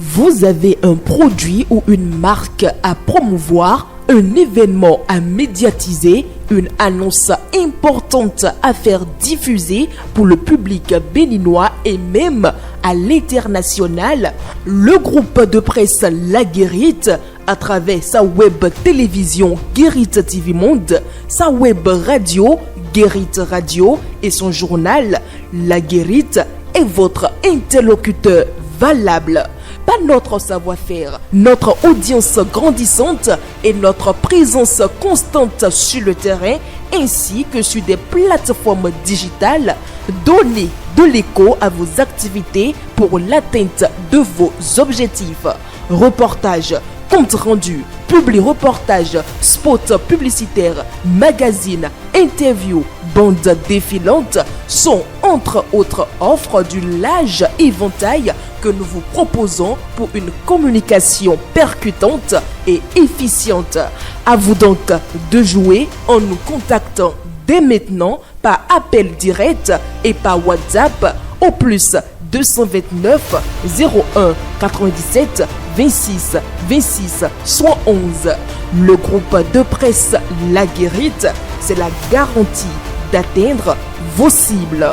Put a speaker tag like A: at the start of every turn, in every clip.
A: Vous avez un produit ou une marque à promouvoir, un événement à médiatiser, une annonce importante à faire diffuser pour le public béninois et même à l'international. Le groupe de presse La Guérite, à travers sa web télévision Guérite TV Monde, sa web radio Guérite Radio et son journal La Guérite est votre interlocuteur valable. Pas notre savoir-faire, notre audience grandissante et notre présence constante sur le terrain ainsi que sur des plateformes digitales, donnez de l'écho à vos activités pour l'atteinte de vos objectifs. Reportages, comptes rendus, publi-reportages, spots publicitaires, magazines, interviews, bandes défilantes sont entre autres offres du large éventail que nous vous proposons pour une communication percutante et efficiente. À vous donc de jouer en nous contactant dès maintenant par appel direct et par WhatsApp au plus 229 01 97 26 26 111. Le groupe de presse La Guérite, c'est la garantie d'atteindre vos cibles.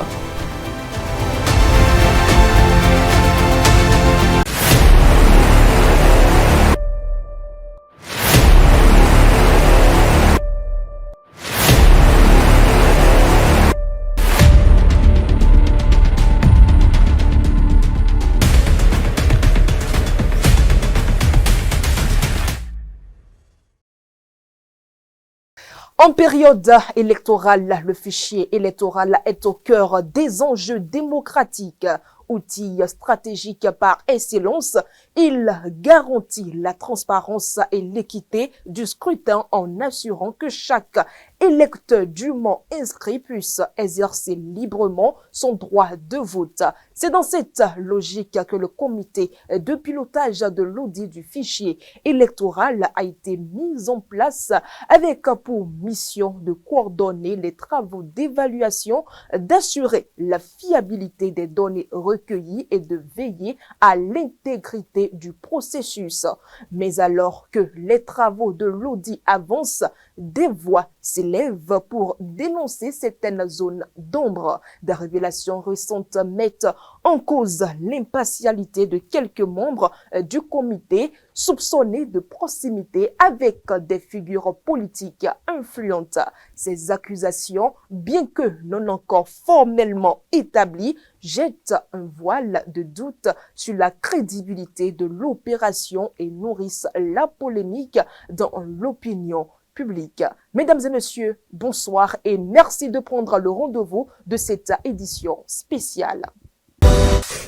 A: En période électorale, le fichier électoral est au cœur des enjeux démocratiques. Outil stratégique par excellence, il garantit la transparence et l'équité du scrutin en assurant que chaque électeur dûment inscrit puisse exercer librement son droit de vote. C'est dans cette logique que le comité de pilotage de l'audit du fichier électoral a été mis en place avec pour mission de coordonner les travaux d'évaluation, d'assurer la fiabilité des données recueillies et de veiller à l'intégrité du processus. Mais alors que les travaux de l'audit avancent, des voix s'élèvent pour dénoncer certaines zones d'ombre. Des révélations récentes mettent en cause l'impartialité de quelques membres du comité soupçonnés de proximité avec des figures politiques influentes. Ces accusations, bien que non encore formellement établies, jettent un voile de doute sur la crédibilité de l'opération et nourrissent la polémique dans l'opinion public. Mesdames et messieurs, bonsoir et merci de prendre le rendez-vous de cette édition spéciale.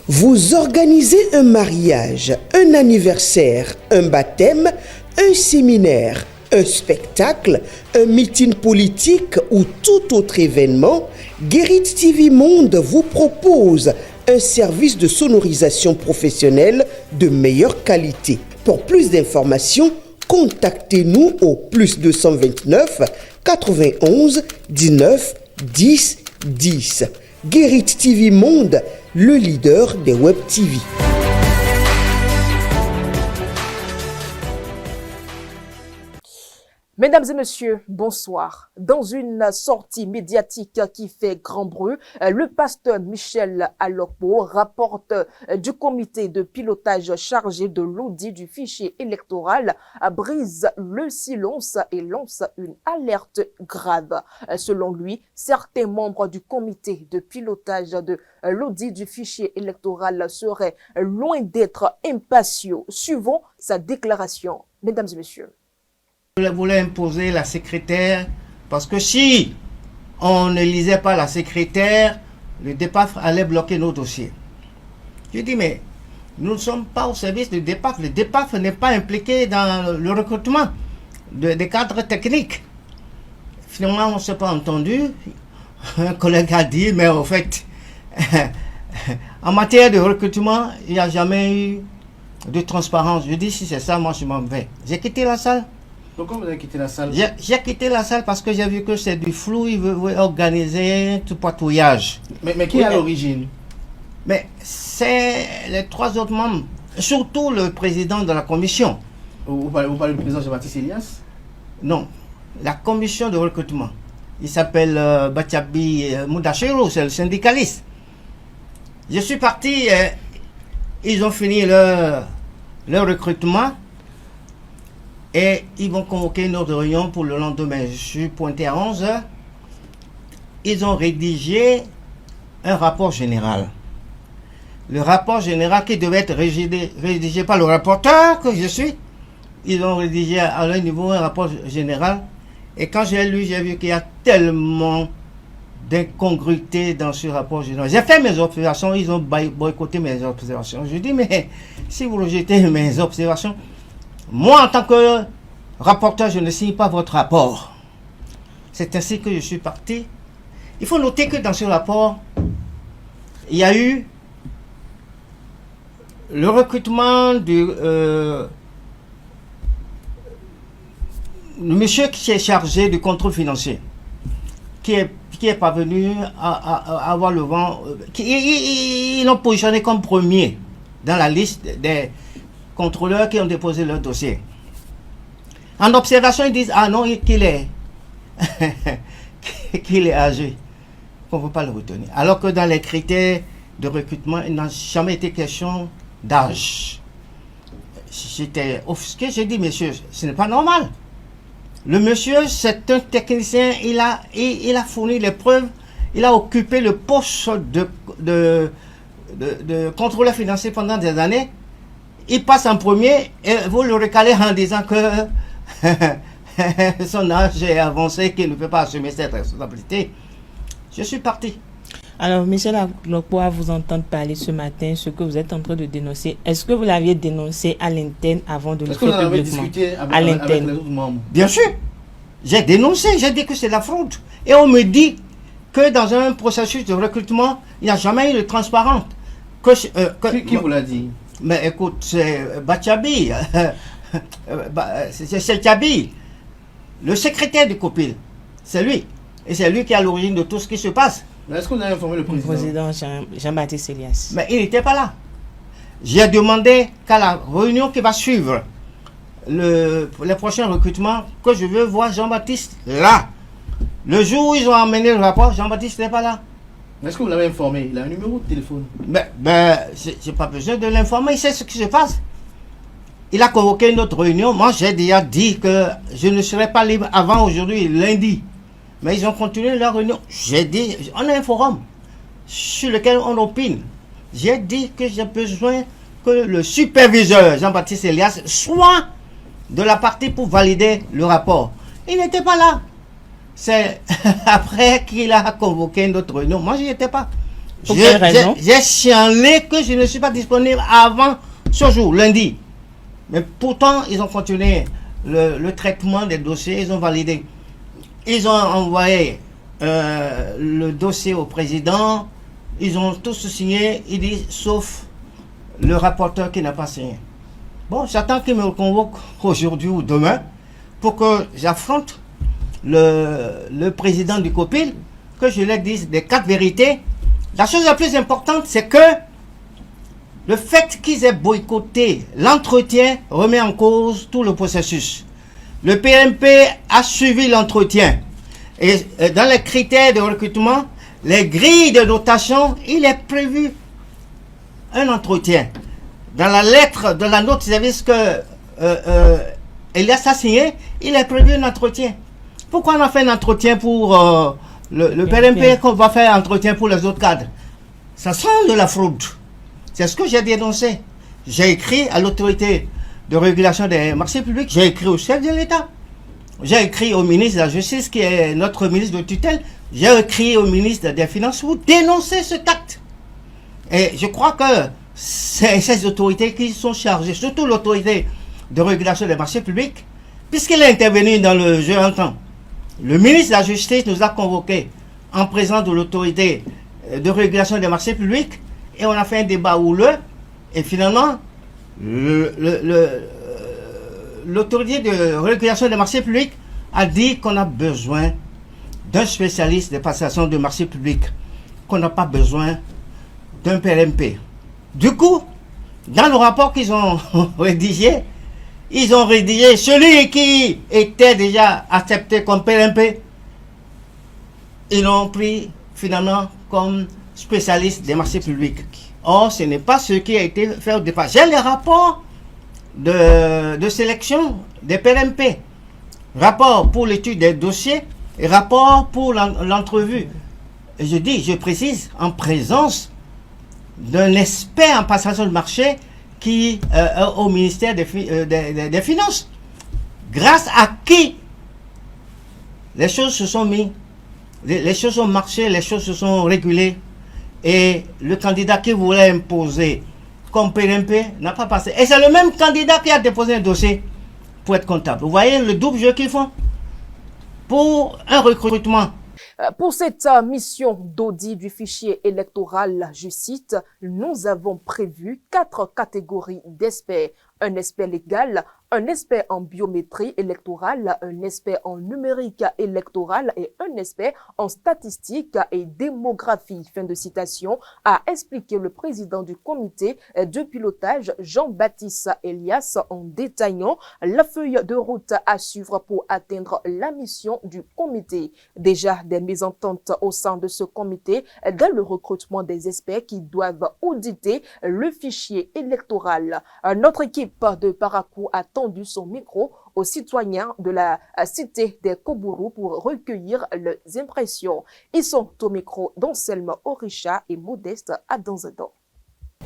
B: Vous organisez un mariage, un anniversaire, un baptême, un séminaire, un spectacle, un meeting politique ou tout autre événement, Guérite TV Monde vous propose un service de sonorisation professionnelle de meilleure qualité. Pour plus d'informations, contactez-nous au plus 229 91 19 10 10. Guérite TV Monde, le leader des web TV.
A: Mesdames et messieurs, bonsoir. Dans une sortie médiatique qui fait grand bruit, le pasteur Michel Alokpo, rapporte du comité de pilotage chargé de l'audit du fichier électoral, brise le silence et lance une alerte grave. Selon lui, certains membres du comité de pilotage de l'audit du fichier électoral seraient loin d'être impatients. Suivons sa déclaration. Mesdames et messieurs.
C: Je voulais imposer la secrétaire parce que si on ne lisait pas la secrétaire, le DEPAF allait bloquer nos dossiers. Je dis mais nous ne sommes pas au service du DEPAF. Le DEPAF n'est pas impliqué dans le recrutement des cadres techniques. Finalement, on ne s'est pas entendu. Un collègue a dit mais en fait, en matière de recrutement, il n'y a jamais eu de transparence. Je dis si c'est ça, moi je m'en vais. J'ai quitté la salle.
D: Pourquoi vous avez quitté la salle?
C: J'ai quitté la salle parce que j'ai vu que c'est du flou, il veut organiser tout patouillage.
D: Mais qui est à l'origine?
C: Mais c'est les trois autres membres. surtout le président de la commission.
D: Vous parlez du président Jean-Baptiste Elias?
C: Non, la commission de recrutement. Il s'appelle Bachabi Moudachiro, c'est le syndicaliste. Je suis parti, ils ont fini leur recrutement et ils vont convoquer une autre réunion pour le lendemain. Je suis pointé à 11h. Ils ont rédigé un rapport général. Le rapport général qui devait être rédigé par le rapporteur que je suis, ils ont rédigé à leur niveau un rapport général. Et quand j'ai lu, j'ai vu qu'il y a tellement d'incongruités dans ce rapport général. J'ai fait mes observations, ils ont boycotté mes observations. Je dis, mais si vous rejetez mes observations, moi en tant que rapporteur, je ne signe pas votre rapport. C'est ainsi que je suis parti. Il faut noter que dans ce rapport, il y a eu le recrutement le monsieur qui est chargé du contrôle financier, qui est parvenu à avoir le vent, ils l'ont positionné comme premier dans la liste des contrôleurs qui ont déposé leur dossier. En observation, ils disent, ah non, qu'il est qu'il est âgé, qu'on ne peut pas le retenir. Alors que dans les critères de recrutement, il n'a jamais été question d'âge. J'étais offusqué, j'ai dit, monsieur, ce n'est pas normal. Le monsieur, c'est un technicien, il a fourni les preuves, il a occupé le poste de contrôleur financier pendant des années. Il passe en premier et vous le recalez en disant que son âge est avancé, qu'il ne peut pas assumer cette responsabilité. Je suis parti.
E: Alors, Michel Aglokpo, à vous entendre parler ce matin, ce que vous êtes en train de dénoncer, est-ce que vous l'aviez dénoncé à l'interne avant de le faire publiquement?
D: Est-ce que vous en avez discuté avec les autres membres?
C: Bien sûr. J'ai dénoncé, j'ai dit que c'est la fraude. Et on me dit que dans un processus de recrutement, il n'y a jamais eu de transparence.
D: Qui vous l'a dit?
C: Mais écoute, c'est Bachabi. C'est Chabi. Le secrétaire du COPIL. C'est lui. Et c'est lui qui est à l'origine de tout ce qui se passe.
D: Mais est-ce qu'on a informé le président?
E: Jean-Baptiste Elias.
C: Mais il n'était pas là. J'ai demandé qu'à la réunion qui va suivre les prochains recrutements, que je veux voir Jean-Baptiste là. Le jour où ils ont amené le rapport, Jean-Baptiste n'est pas là.
D: Est-ce que vous l'avez informé? Il a un numéro de téléphone.
C: J'ai pas besoin de l'informer, il sait ce qui se passe. Il a convoqué une autre réunion. Moi, j'ai déjà dit que je ne serai pas libre avant aujourd'hui, lundi. Mais ils ont continué leur réunion. J'ai dit, on a un forum sur lequel on opine. J'ai dit que j'ai besoin que le superviseur Jean-Baptiste Elias soit de la partie pour valider le rapport. Il n'était pas là. C'est après qu'il a convoqué une autre réunion. Moi, je n'y étais pas.
E: Pour quelle raison?
C: J'ai chialé que je ne suis pas disponible avant ce jour, lundi. Mais pourtant, ils ont continué le traitement des dossiers, ils ont validé. Ils ont envoyé le dossier au président, ils ont tous signé, il dit, sauf le rapporteur qui n'a pas signé. Bon, j'attends qu'il me convoque aujourd'hui ou demain pour que j'affronte le président du COPIL, que je lui dise des 4 vérités. La chose la plus importante, c'est que le fait qu'ils aient boycotté l'entretien remet en cause tout le processus. Le PMP a suivi l'entretien. Et dans les critères de recrutement, les grilles de notation, il est prévu un entretien. Dans la lettre de la note de service que Elias a signé, il est prévu un entretien. Pourquoi on a fait un entretien pour le PMP qu'on va faire un entretien pour les autres cadres? Ça sent de la fraude. C'est ce que j'ai dénoncé. J'ai écrit à l'autorité de régulation des marchés publics, j'ai écrit au chef de l'État, j'ai écrit au ministre de la Justice, qui est notre ministre de tutelle, j'ai écrit au ministre des Finances pour dénoncer ce acte. Et je crois que c'est ces autorités qui sont chargées, surtout l'autorité de régulation des marchés publics, puisqu'il est intervenu dans le jeu en temps. Le ministre de la Justice nous a convoqués en présence de l'autorité de régulation des marchés publics, et on a fait un débat houleux, et finalement, l'autorité de régulation des marchés publics a dit qu'on a besoin d'un spécialiste des passations de marchés publics, qu'on n'a pas besoin d'un PMP. Du coup, Dans le rapport qu'ils ont rédigé, ils ont rédigé celui qui était déjà accepté comme PMP. Ils l'ont pris finalement comme spécialiste des marchés publics. Or, ce n'est pas ce qui a été fait au départ. J'ai les rapports de sélection des PMP. Rapport pour l'étude des dossiers et rapport pour l'entrevue. Et je précise, en présence d'un expert en passation de marché qui au ministère des Finances. Grâce à qui les choses se sont mises, les choses ont marché, les choses se sont régulées. Et le candidat qui voulait imposer comme PMP n'a pas passé. Et c'est le même candidat qui a déposé un dossier pour être comptable. Vous voyez le double jeu qu'ils font pour un recrutement.
A: Pour cette mission d'audit du fichier électoral, je cite, nous avons prévu 4 catégories d'experts. Un expert légal, un expert en biométrie électorale, un expert en numérique électoral et un expert en statistique et démographie. Fin de citation, a expliqué le président du comité de pilotage, Jean-Baptiste Elias, en détaillant la feuille de route à suivre pour atteindre la mission du comité. Déjà des mésententes au sein de ce comité dans le recrutement des experts qui doivent auditer le fichier électoral. Notre équipe de Parakou a tendu son micro aux citoyens de la cité des Kobourou pour recueillir leurs impressions. Ils sont au micro d'Anselme Orisha et Modeste Adanzadon.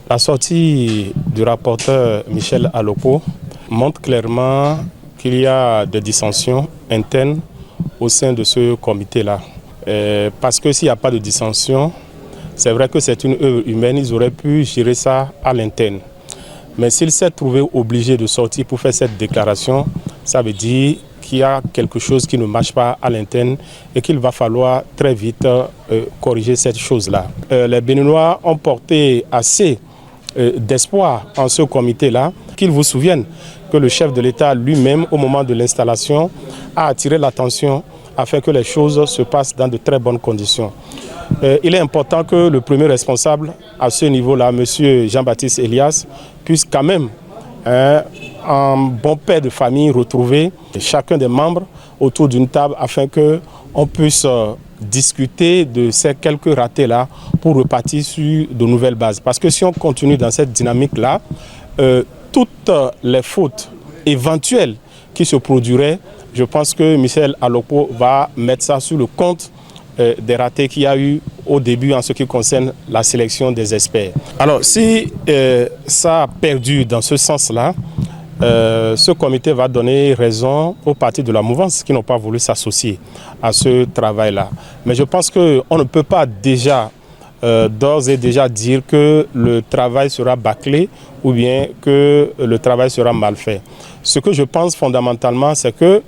F: La sortie du rapporteur Michel Alokpo montre clairement qu'il y a des dissensions internes au sein de ce comité-là. Parce que s'il n'y a pas de dissension, c'est vrai que c'est une œuvre humaine, ils auraient pu gérer ça à l'interne. Mais s'il s'est trouvé obligé de sortir pour faire cette déclaration, ça veut dire qu'il y a quelque chose qui ne marche pas à l'interne et qu'il va falloir très vite corriger cette chose-là. Les Béninois ont porté assez d'espoir en ce comité-là, qu'ils vous souviennent que le chef de l'État lui-même, au moment de l'installation, a attiré l'attention afin que les choses se passent dans de très bonnes conditions. Il est important que le premier responsable à ce niveau-là, M. Jean-Baptiste Elias, puisse quand même, en bon père de famille, retrouver chacun des membres autour d'une table afin qu'on puisse discuter de ces quelques ratés-là pour repartir sur de nouvelles bases. Parce que si on continue dans cette dynamique-là, toutes les fautes éventuelles qui se produiraient, je pense que Michel Alokpo va mettre ça sur le compte des ratés qu'il y a eu au début en ce qui concerne la sélection des experts. Alors si ça a perdu dans ce sens-là, ce comité va donner raison aux partis de la mouvance qui n'ont pas voulu s'associer à ce travail-là. Mais je pense qu'on ne peut pas déjà d'ores et déjà dire que le travail sera bâclé ou bien que le travail sera mal fait. Ce que je pense fondamentalement, c'est que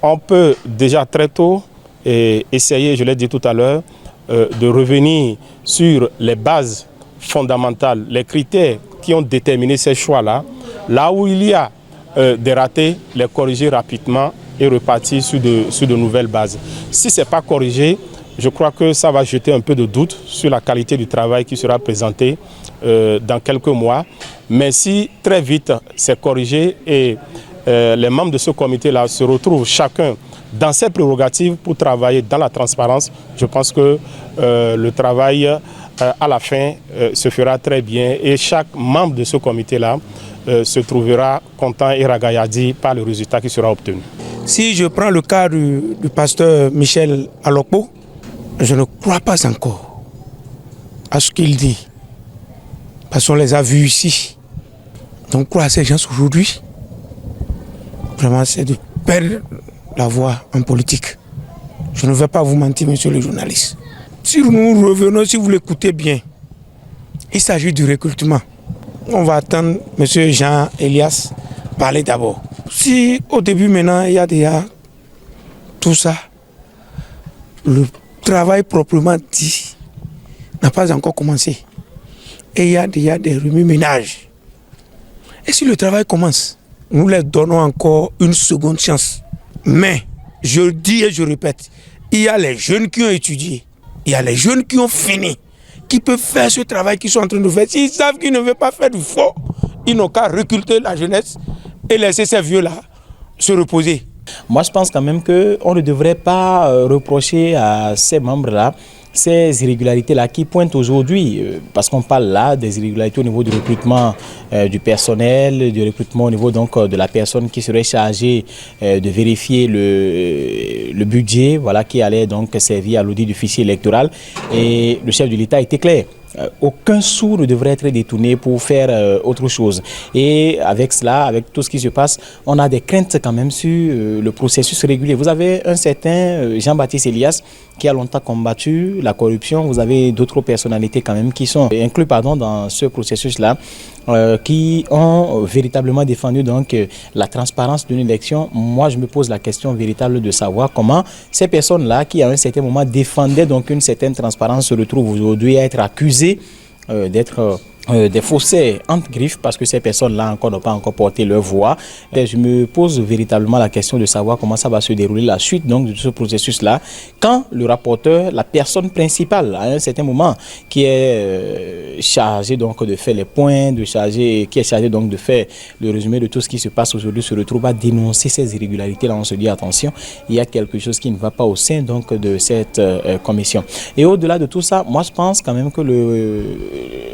F: on peut déjà très tôt essayer, je l'ai dit tout à l'heure, de revenir sur les bases fondamentales, les critères qui ont déterminé ces choix-là. Là où il y a des ratés, les corriger rapidement et repartir sur de nouvelles bases. Si ce n'est pas corrigé, je crois que ça va jeter un peu de doute sur la qualité du travail qui sera présenté dans quelques mois. Mais si très vite c'est corrigé et les membres de ce comité-là se retrouvent chacun dans ses prérogatives pour travailler dans la transparence, je pense que le travail à la fin se fera très bien et chaque membre de ce comité-là se trouvera content et ragaillardi par le résultat qui sera obtenu.
G: Si je prends le cas du pasteur Michel Alokpo, je ne crois pas encore à ce qu'il dit. Parce qu'on les a vus ici. Donc croire à ces gens aujourd'hui, vraiment c'est de perdre la voie en politique. Je ne vais pas vous mentir, monsieur le journaliste. Si nous revenons, si vous l'écoutez bien, il s'agit du recrutement. On va attendre monsieur Jean Elias parler d'abord. Si au début maintenant il y a déjà tout ça, le travail proprement dit n'a pas encore commencé. Et il y a déjà des remue-ménages. Et si le travail commence, nous leur donnons encore une seconde chance. Mais, je dis et je répète, il y a les jeunes qui ont étudié, il y a les jeunes qui ont fini, qui peuvent faire ce travail qu'ils sont en train de faire. S'ils savent qu'ils ne veulent pas faire du faux, ils n'ont qu'à recruter la jeunesse et laisser ces vieux-là se reposer.
H: Moi, je pense quand même qu'on ne devrait pas reprocher à ces membres-là ces irrégularités-là qui pointent aujourd'hui, parce qu'on parle là des irrégularités au niveau du recrutement du personnel, du recrutement au niveau donc de la personne qui serait chargée de vérifier le budget, voilà, qui allait donc servir à l'audit du fichier électoral. Et le chef de l'État était clair. Aucun sou ne devrait être détourné pour faire autre chose. Et avec cela, avec tout ce qui se passe, on a des craintes quand même sur le processus régulier. Vous avez un certain Jean-Baptiste Elias qui a longtemps combattu la corruption. Vous avez d'autres personnalités quand même qui sont inclus dans ce processus-là, qui ont véritablement défendu donc la transparence d'une élection. Moi, je me pose la question véritable de savoir comment ces personnes-là, qui à un certain moment défendaient donc une certaine transparence, se retrouvent aujourd'hui à être accusées d'être des faussaires entre griffes, parce que ces personnes-là encore n'ont pas encore porté leur voix. Et je me pose véritablement la question de savoir comment ça va se dérouler la suite donc de ce processus-là, quand le rapporteur, la personne principale à un certain moment, qui est chargé donc de faire les points, qui est chargé donc de faire le résumé de tout ce qui se passe aujourd'hui, se retrouve à dénoncer ces irrégularités-là. On se dit attention, il y a quelque chose qui ne va pas au sein donc de cette commission. Et au-delà de tout ça, moi je pense quand même que le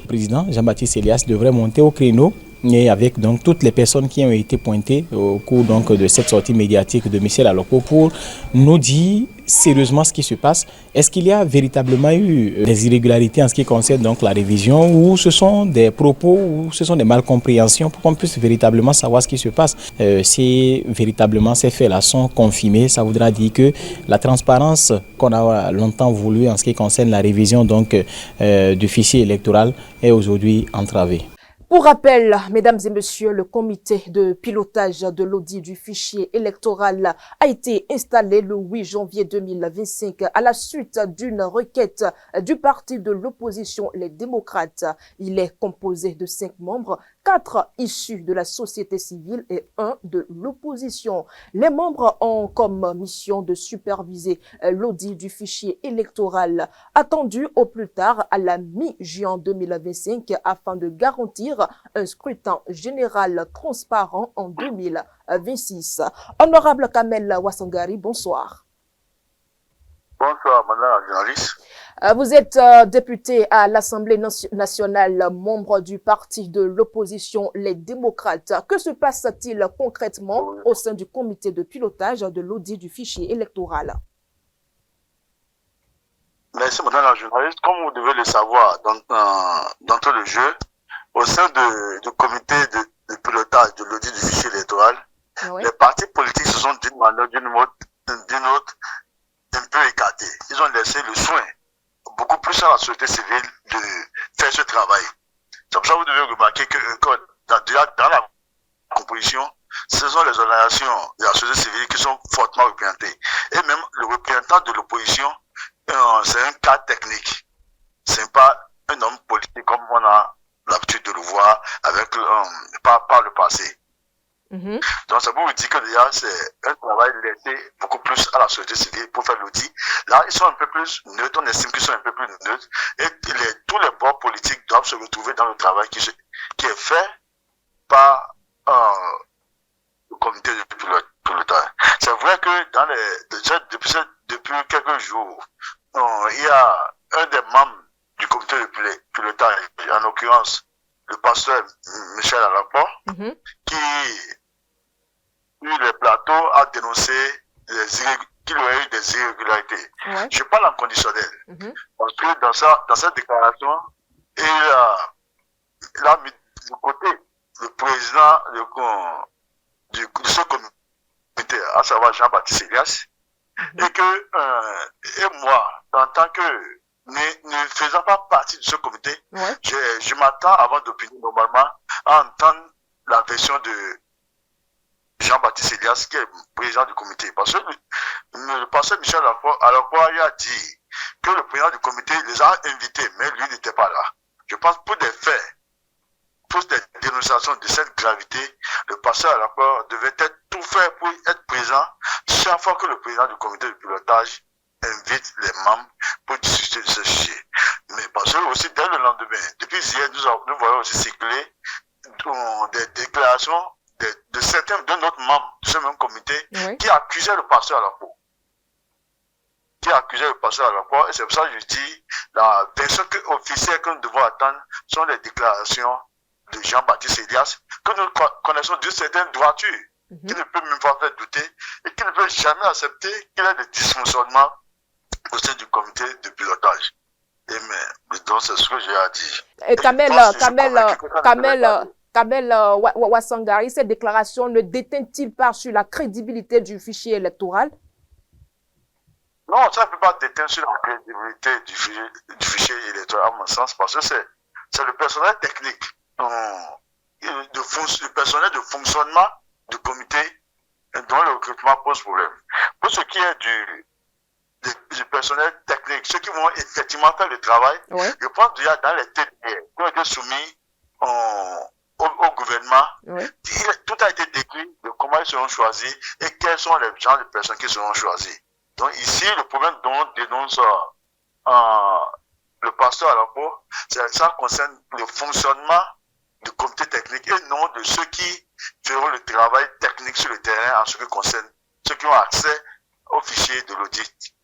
H: président Jean-Baptiste Elias devrait monter au créneau, et avec donc toutes les personnes qui ont été pointées au cours donc de cette sortie médiatique de Michel Alokpo, pour nous dire sérieusement ce qui se passe. Est-ce qu'il y a véritablement eu des irrégularités en ce qui concerne donc la révision, ou ce sont des propos, ou ce sont des malcompréhensions, pour qu'on puisse véritablement savoir ce qui se passe. Si véritablement ces faits-là sont confirmés, ça voudra dire que la transparence qu'on a longtemps voulu en ce qui concerne la révision donc du fichier électoral est aujourd'hui entravée.
A: Pour rappel, mesdames et messieurs, le comité de pilotage de l'audit du fichier électoral a été installé le 8 janvier 2025 à la suite d'une requête du parti de l'opposition, les démocrates. Il est composé de 5 membres, 4 issus de la société civile et 1 de l'opposition. Les membres ont comme mission de superviser l'audit du fichier électoral attendu au plus tard à la mi-juin 2025 afin de garantir un scrutin général transparent en 2026. Honorable Kamel Wassangari, bonsoir.
I: Bonsoir, madame la journaliste.
A: Vous êtes député à l'Assemblée nationale, membre du parti de l'opposition, les démocrates. Que se passe-t-il concrètement au sein du comité de pilotage de l'audit du fichier électoral?
I: Merci, madame la journaliste. Comme vous devez le savoir, dans tout le jeu, au sein du comité de pilotage de l'audit du fichier électoral, oui, les partis politiques se sont d'une manière d'une autre un peu écartés. Ils ont laissé le soin beaucoup plus à la société civile de faire ce travail. C'est pour ça que vous devez remarquer que dans la composition, ce sont les organisations de la société civile qui sont fortement représentées. Et même le représentant de l'opposition, c'est un cas technique. Ce n'est pas un homme politique comme on a l'habitude de le voir par le passé. Donc, ça vous dire que déjà, c'est un travail laissé beaucoup plus à la société civile pour faire l'audit. Là, ils sont un peu plus neutres, on estime qu'ils sont un peu plus neutres. Et tous les bords politiques doivent se retrouver dans le travail qui est fait par le comité de pilotage. C'est vrai que depuis quelques jours, il y a un des membres du comité de pilotage, en l'occurrence le pasteur Michel Alokpo, qui les plateaux a dénoncé qu'il y aurait eu des irrégularités. Ouais. Je parle en conditionnel. Parce que dans cette déclaration, il a mis de côté le président de ce comité, à savoir Jean-Baptiste Elias, et moi, en tant que ne faisant pas partie de ce comité, ouais, je m'attends avant d'opiner normalement à entendre la version de Jean-Baptiste Elias, qui est président du comité. Parce que le pasteur Michel Alokpo a dit que le président du comité les a invités, mais lui n'était pas là. Je pense pour des faits, pour des dénonciations de cette gravité, le pasteur Alokpo devait tout faire pour être présent chaque fois que le président du comité de pilotage invite les membres pour discuter de ce sujet. Mais parce que aussi, dès le lendemain, depuis hier, nous voyons aussi circuler des déclarations de certains de notre membre de ce même comité qui accusaient le pasteur Alokpo. Et c'est pour ça que je dis, la version officielle que nous devons attendre sont les déclarations de Jean-Baptiste Elias, que nous connaissons d'une certaine droiture, qui ne peut même pas faire douter et qui ne peut jamais accepter qu'il y ait des dysfonctionnements au sein du comité de pilotage. Donc c'est ce que j'ai à dire.
A: Et Kamel Ouassangari, cette déclaration ne déteint-il pas sur la crédibilité du fichier électoral?
I: Non, ça ne peut pas déteindre sur la crédibilité du fichier électoral, à mon sens, parce que c'est le personnel technique, le personnel de fonctionnement du comité dont le recrutement pose problème. Pour ce qui est du personnel technique, ceux qui vont effectivement faire le travail, je pense déjà dans les TDR qui ont été soumis au gouvernement, tout a été décrit de comment ils seront choisis et quels sont les genres de personnes qui seront choisies. Donc ici, le problème dont dénonce le pasteur Alokpo, ça concerne le fonctionnement du comité technique et non de ceux qui feront le travail technique sur le terrain en ce qui concerne ceux qui ont accès au fichier de l'audit.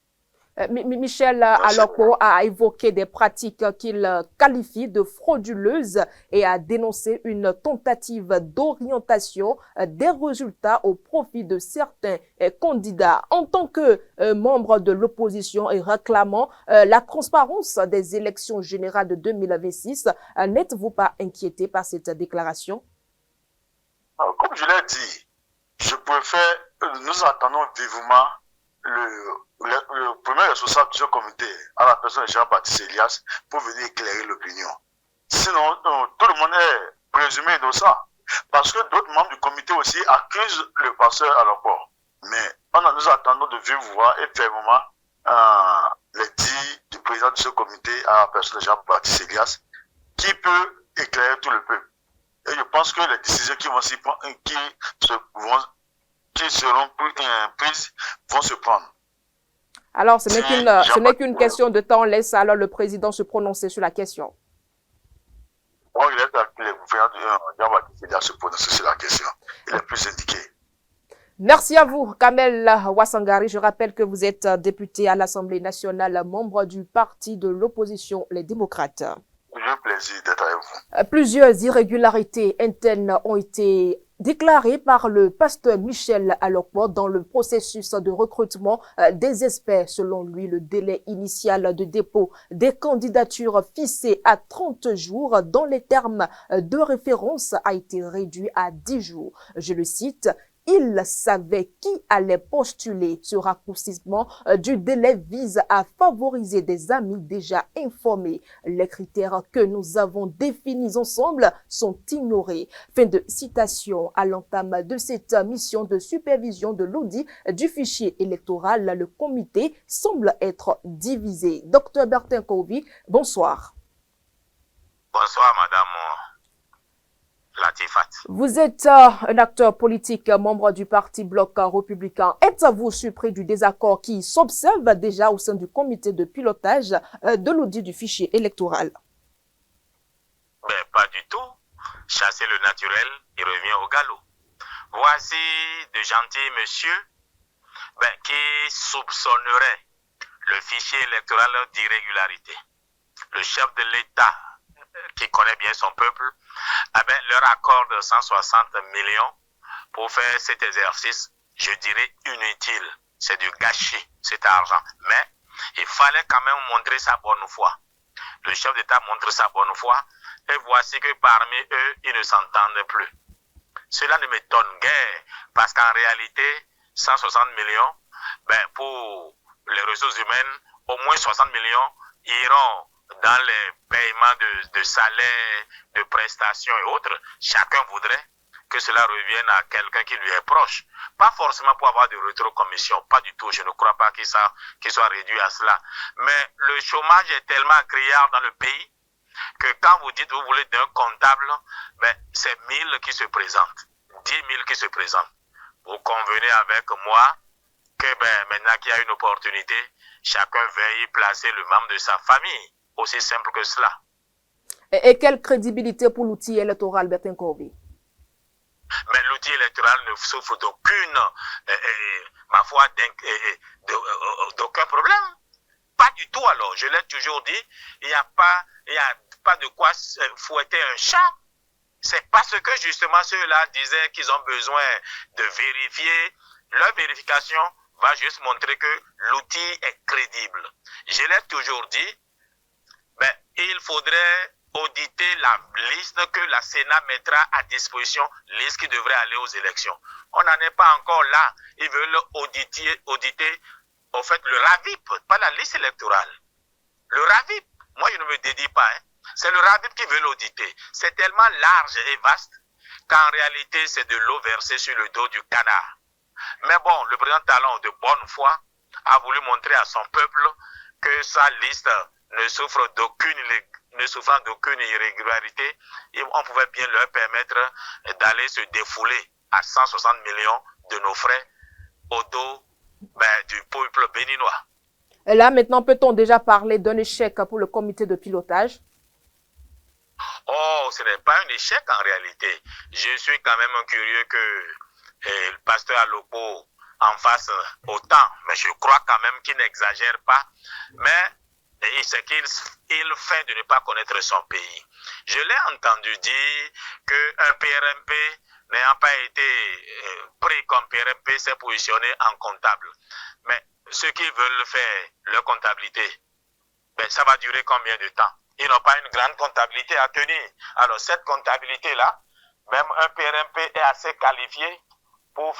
A: Michel Alokpo a évoqué des pratiques qu'il qualifie de frauduleuses et a dénoncé une tentative d'orientation des résultats au profit de certains candidats. En tant que membre de l'opposition et réclamant la transparence des élections générales de 2026, n'êtes-vous pas inquiété par cette déclaration?
I: Alors, comme je l'ai dit, nous attendons vivement le premier responsable de ce comité, à la personne de Jean-Baptiste Elias, pour venir éclairer l'opinion. Sinon, tout le monde est présumé innocent. Parce que d'autres membres du comité aussi accusent le pasteur Alokpo. Mais nous attendons de vivre voix et fermement les dires du président de ce comité à la personne de Jean-Baptiste Elias, qui peut éclairer tout le peuple. Et je pense que les décisions qui seront prises vont se prendre.
A: Alors, ce n'est qu'une question de temps. Laisse alors le président se prononcer sur la question.
I: Il laisse le gouvernement se prononcer sur la question. Il est plus indiqué.
A: Merci à vous, Kamel Ouassangari. Je rappelle que vous êtes député à l'Assemblée nationale, membre du parti de l'opposition, les démocrates.
I: J'ai un plaisir d'être avec vous.
A: Plusieurs irrégularités internes ont été déclarées par le pasteur Michel Alokpo dans le processus de recrutement des experts. Selon lui, le délai initial de dépôt des candidatures fixé à 30 jours dans les termes de référence a été réduit à 10 jours. Je le cite. Il savait qui allait postuler. Ce raccourcissement du délai vise à favoriser des amis déjà informés. Les critères que nous avons définis ensemble sont ignorés. Fin de citation. À l'entame de cette mission de supervision de l'audit du fichier électoral, le comité semble être divisé. Dr Bertin Koubi, bonsoir.
J: Bonsoir, madame Latifat.
A: Vous êtes un acteur politique, membre du parti Bloc républicain. Êtes-vous surpris du désaccord qui s'observe déjà au sein du comité de pilotage de l'audit du fichier électoral?
J: Pas du tout. Chasser le naturel, il revient au galop. Voici de gentils messieurs qui soupçonneraient le fichier électoral d'irrégularité. Le chef de l'État, qui connaît bien son peuple, leur accorde 160 millions pour faire cet exercice, je dirais inutile. C'est du gâchis, cet argent. Mais il fallait quand même montrer sa bonne foi. Le chef d'État montre sa bonne foi et voici que parmi eux, ils ne s'entendent plus. Cela ne m'étonne guère parce qu'en réalité, 160 millions, pour les ressources humaines, au moins 60 millions iront dans les paiements de salaires, de prestations et autres. Chacun voudrait que cela revienne à quelqu'un qui lui est proche. Pas forcément pour avoir de rétrocommission, pas du tout. Je ne crois pas qu'il soit réduit à cela. Mais le chômage est tellement criard dans le pays que quand vous dites que vous voulez d'un comptable, c'est 1000 qui se présentent, 10 000 qui se présentent. Vous convenez avec moi que maintenant qu'il y a une opportunité, chacun veuille placer le membre de sa famille. Aussi simple que cela.
A: Et quelle crédibilité pour l'outil électoral, Bertin Corby?
J: Mais l'outil électoral ne souffre d'aucune, ma foi, d'aucun problème. Pas du tout alors, je l'ai toujours dit, il n'y a pas de quoi fouetter un chat. C'est parce que justement ceux-là disaient qu'ils ont besoin de vérifier. Leur vérification va juste montrer que l'outil est crédible. Je l'ai toujours dit, ben, il faudrait auditer la liste que la Sénat mettra à disposition, liste qui devrait aller aux élections. On n'en est pas encore là. Ils veulent auditer au fait, le RAVIP, pas la liste électorale. Le RAVIP, moi je ne me dédie pas, hein. C'est le RAVIP qui veut l'auditer. C'est tellement large et vaste qu'en réalité c'est de l'eau versée sur le dos du canard. Mais bon, le président Talon, de bonne foi, a voulu montrer à son peuple que sa liste ne souffre d'aucune irrégularité. Et on pouvait bien leur permettre d'aller se défouler à 160 millions de nos frais au dos du peuple béninois.
A: Et là, maintenant, peut-on déjà parler d'un échec pour le comité de pilotage?
J: Oh, ce n'est pas un échec en réalité. Je suis quand même curieux que le pasteur Aloko en fasse autant, mais je crois quand même qu'il n'exagère pas. Mais c'est qu'il feint de ne pas connaître son pays. Je l'ai entendu dire qu'un PRMP n'ayant pas été pris comme PRMP s'est positionné en comptable. Mais ceux qui veulent faire leur comptabilité, ça va durer combien de temps? Ils n'ont pas une grande comptabilité à tenir. Alors cette comptabilité-là, même un PRMP est assez qualifié pour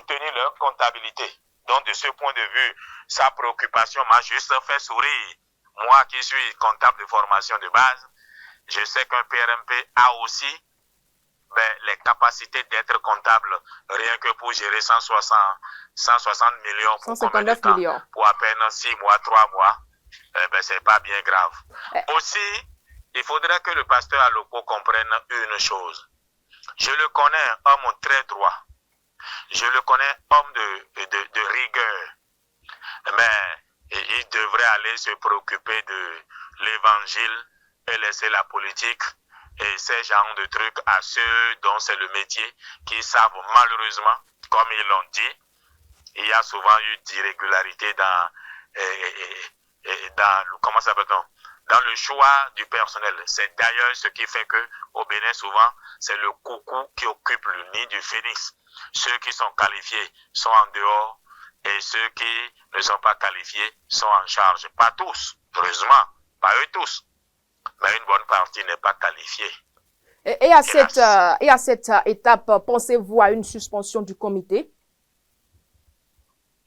J: tenir leur comptabilité. Donc de ce point de vue, sa préoccupation m'a juste fait sourire. Moi qui suis comptable de formation de base, je sais qu'un PRMP a aussi les capacités d'être comptable, rien que pour gérer 160 millions pour
A: 159 millions.
J: Pour à peine 6 mois, 3 mois, c'est pas bien grave. Aussi, il faudrait que le pasteur Aloko comprenne une chose. Je le connais, homme très droit. Je le connais, homme de rigueur. Mais il devrait aller se préoccuper de l'évangile et laisser la politique et ces genres de trucs à ceux dont c'est le métier, qui savent malheureusement, comme ils l'ont dit, il y a souvent eu d'irrégularités dans le choix du personnel. C'est d'ailleurs ce qui fait que au Bénin, souvent, c'est le coucou qui occupe le nid du phénix. Ceux qui sont qualifiés sont en dehors et ceux qui ne sont pas qualifiés sont en charge. Pas tous, heureusement, pas eux tous. Mais une bonne partie n'est pas qualifiée.
A: Et à cette étape, pensez-vous à une suspension du comité?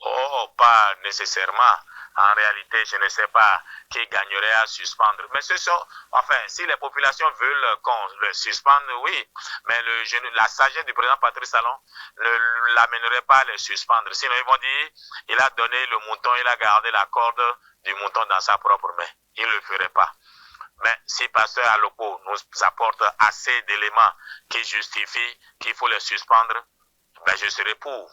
J: Oh, pas nécessairement. En réalité, je ne sais pas qui gagnerait à suspendre. Mais si les populations veulent qu'on le suspende, oui. Mais la sagesse du président Patrice Talon ne l'amènerait pas à le suspendre. Sinon, ils vont dire, il a donné le mouton, il a gardé la corde du mouton dans sa propre main. Il ne le ferait pas. Mais si pasteur Aloko nous apporte assez d'éléments qui justifient qu'il faut les suspendre, je serai pour.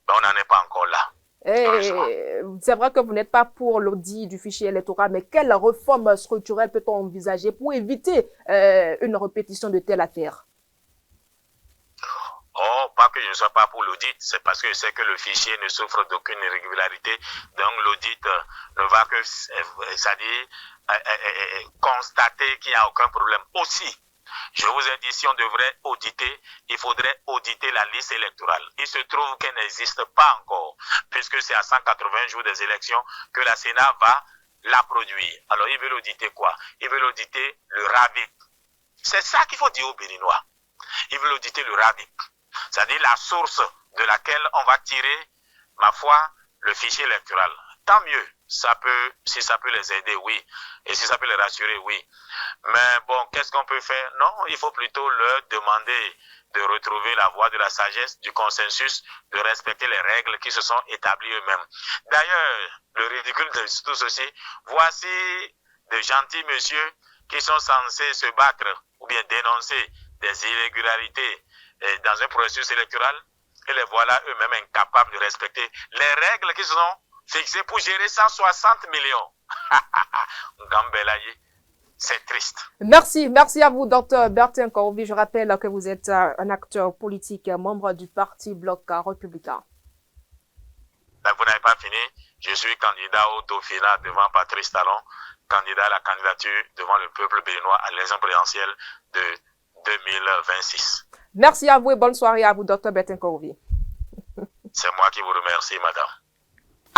J: Mais on n'en est pas encore là.
A: C'est vrai que vous n'êtes pas pour l'audit du fichier électoral, mais quelle réforme structurelle peut-on envisager pour éviter une répétition de telle affaire?
J: Oh, pas que je ne sois pas pour l'audit, c'est parce que je sais que le fichier ne souffre d'aucune irrégularité, donc l'audit ne va que, c'est-à-dire, constater qu'il n'y a aucun problème. Aussi, je vous ai dit, si on devrait auditer, il faudrait auditer la liste électorale. Il se trouve qu'elle n'existe pas encore, puisque c'est à 180 jours des élections que la Sénat va la produire. Alors, ils veulent auditer quoi? Ils veulent auditer le RAVIP. C'est ça qu'il faut dire aux Béninois. Ils veulent auditer le RAVIP. C'est-à-dire la source de laquelle on va tirer, ma foi, le fichier électoral. Tant mieux, si ça peut les aider, oui. Et si ça peut les rassurer, oui. Mais bon, qu'est-ce qu'on peut faire? Non, il faut plutôt leur demander de retrouver la voie de la sagesse, du consensus, de respecter les règles qui se sont établies eux-mêmes. D'ailleurs, le ridicule de tout ceci, voici de gentils messieurs qui sont censés se battre ou bien dénoncer des irrégularités dans un processus électoral, et les voilà eux-mêmes incapables de respecter les règles qui sont fixées pour gérer 160 millions. Gambelaye. c'est triste.
K: Merci à vous, Dr Bertin Korovi. Je rappelle que vous êtes un acteur politique, membre du Parti Bloc républicain.
J: Ben, vous n'avez pas fini. Je suis candidat au Dauphinat devant Patrice Talon, candidat à la candidature devant le peuple béninois à l'élection présidentielle de 2026.
K: Merci à vous et bonne soirée à vous, Dr Bertin Korovi.
J: C'est moi qui vous remercie, madame.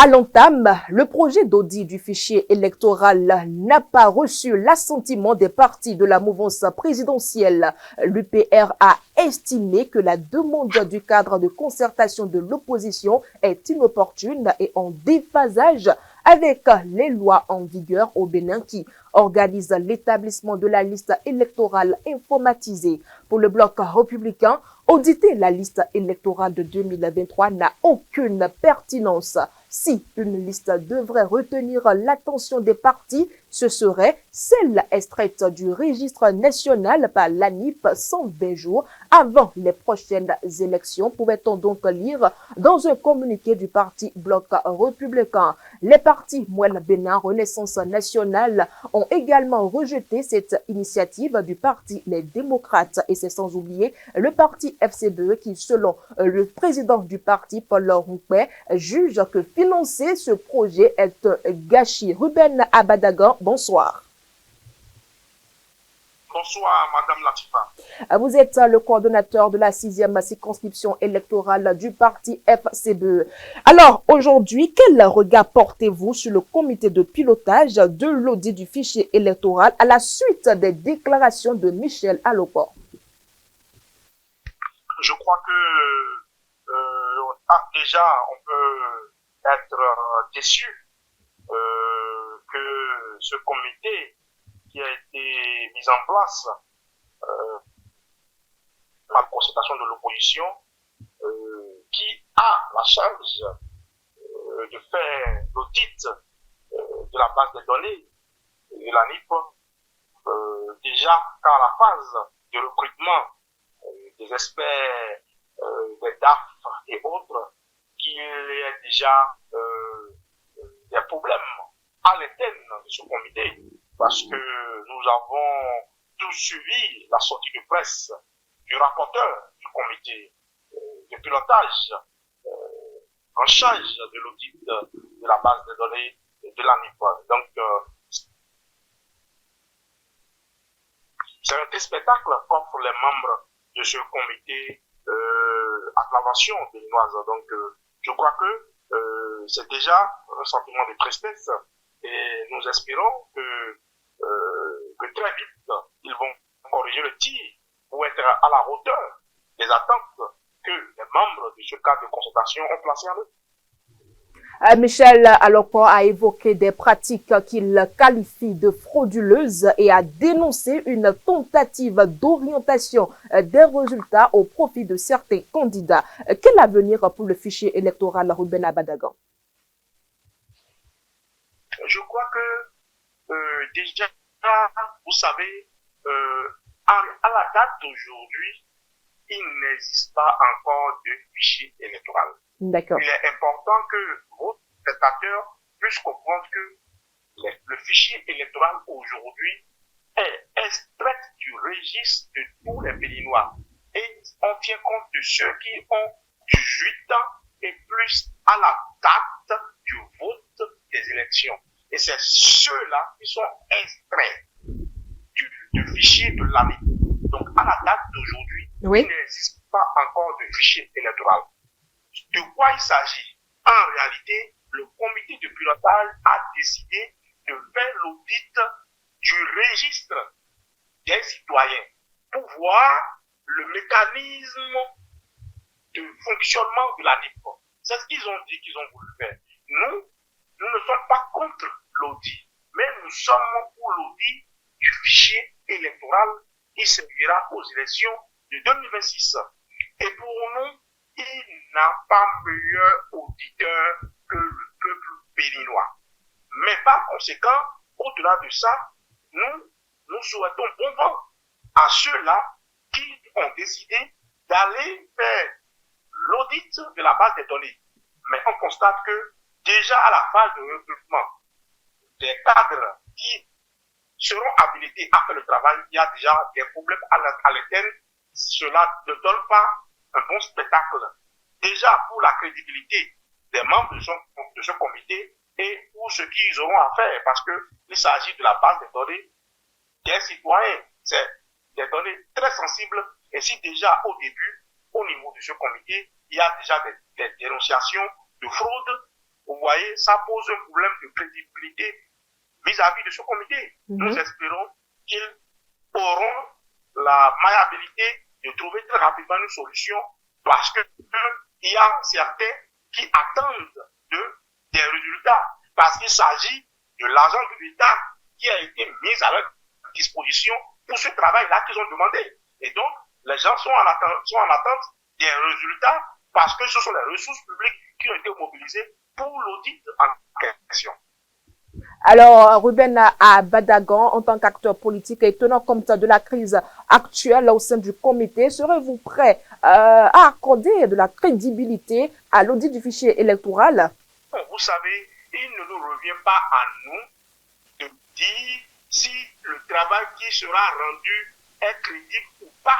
K: À l'entame, le projet d'audit du fichier électoral n'a pas reçu l'assentiment des partis de la mouvance présidentielle. L'UPR a estimé que la demande du cadre de concertation de l'opposition est inopportune et en déphasage avec les lois en vigueur au Bénin qui organisent l'établissement de la liste électorale informatisée. Pour le bloc républicain, auditer la liste électorale de 2023 n'a aucune pertinence. Si une liste devrait retenir l'attention des partis, ce serait celle extraite du registre national par l'ANIP 120 jours avant les prochaines élections, pouvait-on donc lire dans un communiqué du parti Bloc républicain. Les partis Mouel Bénin, Renaissance nationale ont également rejeté cette initiative du parti Les Démocrates et c'est sans oublier le parti FCBE qui, selon le président du parti, Paul Roupet, juge que financer ce projet est un gâchis. Ruben Abadagan, bonsoir.
L: Bonsoir, Madame Latifa.
K: Vous êtes le coordonnateur de la 6e circonscription électorale du parti FCBE. Alors, aujourd'hui, quel regard portez-vous sur le comité de pilotage de l'audit du fichier électoral à la suite des déclarations de Michel Alokpo?
L: Je crois que déjà, on peut être déçu que ce comité qui a été mis en place par la consultation de l'opposition, qui a la charge de faire l'audit de la base des données de la NIP, déjà qu'à la phase de recrutement des experts, des DAF et autres, qu'il y ait déjà des problèmes à l'interne de ce comité, parce que nous avons tous suivi la sortie de presse du rapporteur du comité de pilotage en charge de l'audit de la base de données de la NIP. Donc, c'est un tel spectacle qu'offrent les membres de ce comité acclamation béninoise. Donc, je crois que c'est déjà un sentiment de tristesse et nous espérons que très vite, ils vont corriger le tir pour être à la hauteur des attentes que les membres de ce cadre de consultation ont placées en eux.
K: Michel Alokpo a évoqué des pratiques qu'il qualifie de frauduleuses et a dénoncé une tentative d'orientation des résultats au profit de certains candidats. Quel avenir pour le fichier électoral Ruben Abadagan?
L: Je crois que déjà, vous savez, à la date d'aujourd'hui, il n'existe pas encore de fichier électoral.
K: D'accord.
L: Il est important que vos spectateurs puissent comprendre que le fichier électoral aujourd'hui est extrait du registre de tous les Béninois et on tient compte de ceux qui ont 18 ans et plus à la date du vote des élections. Et c'est ceux-là qui sont extraits du fichier de l'année. Donc, à la date d'aujourd'hui,
K: oui,
L: il n'existe pas encore de fichier électoral. De quoi il s'agit? En réalité, le comité de pilotage a décidé de faire l'audit du registre des citoyens pour voir le mécanisme de fonctionnement de la NIP. C'est ce qu'ils ont dit qu'ils ont voulu faire. Nous ne sommes pas contre l'audit, mais nous sommes pour l'audit du fichier électoral qui servira aux élections de 2026. Et pour nous, il n'a pas meilleur auditeur que le peuple béninois. Mais par conséquent, au-delà de ça, nous souhaitons bon vent à ceux-là qui ont décidé d'aller faire l'audit de la base des données. Mais on constate que déjà à la phase de recrutement des cadres qui seront habilités à faire le travail. Il y a déjà des problèmes à l'interne. Cela ne donne pas un bon spectacle. Déjà pour la crédibilité des membres de ce comité et pour ce qu'ils auront à faire, parce qu'il s'agit de la base des données des citoyens. C'est des données très sensibles. Et si déjà au début, au niveau de ce comité, il y a déjà des dénonciations de fraude, vous voyez, ça pose un problème de crédibilité vis-à-vis de ce comité. Nous espérons qu'ils auront la maniabilité de trouver très rapidement une solution, parce que il y a certains qui attendent des résultats, parce qu'il s'agit de l'argent de l'État qui a été mis à leur disposition pour ce travail-là qu'ils ont demandé. Et donc, les gens sont en attente des résultats, parce que ce sont les ressources publiques qui ont été mobilisées pour l'audit en question.
K: Alors, Ruben Abadagan, en tant qu'acteur politique et tenant compte de la crise actuelle au sein du comité, serez-vous prêt à accorder de la crédibilité à l'audit du fichier électoral?
L: Vous savez, il ne nous revient pas à nous de dire si le travail qui sera rendu est crédible ou pas.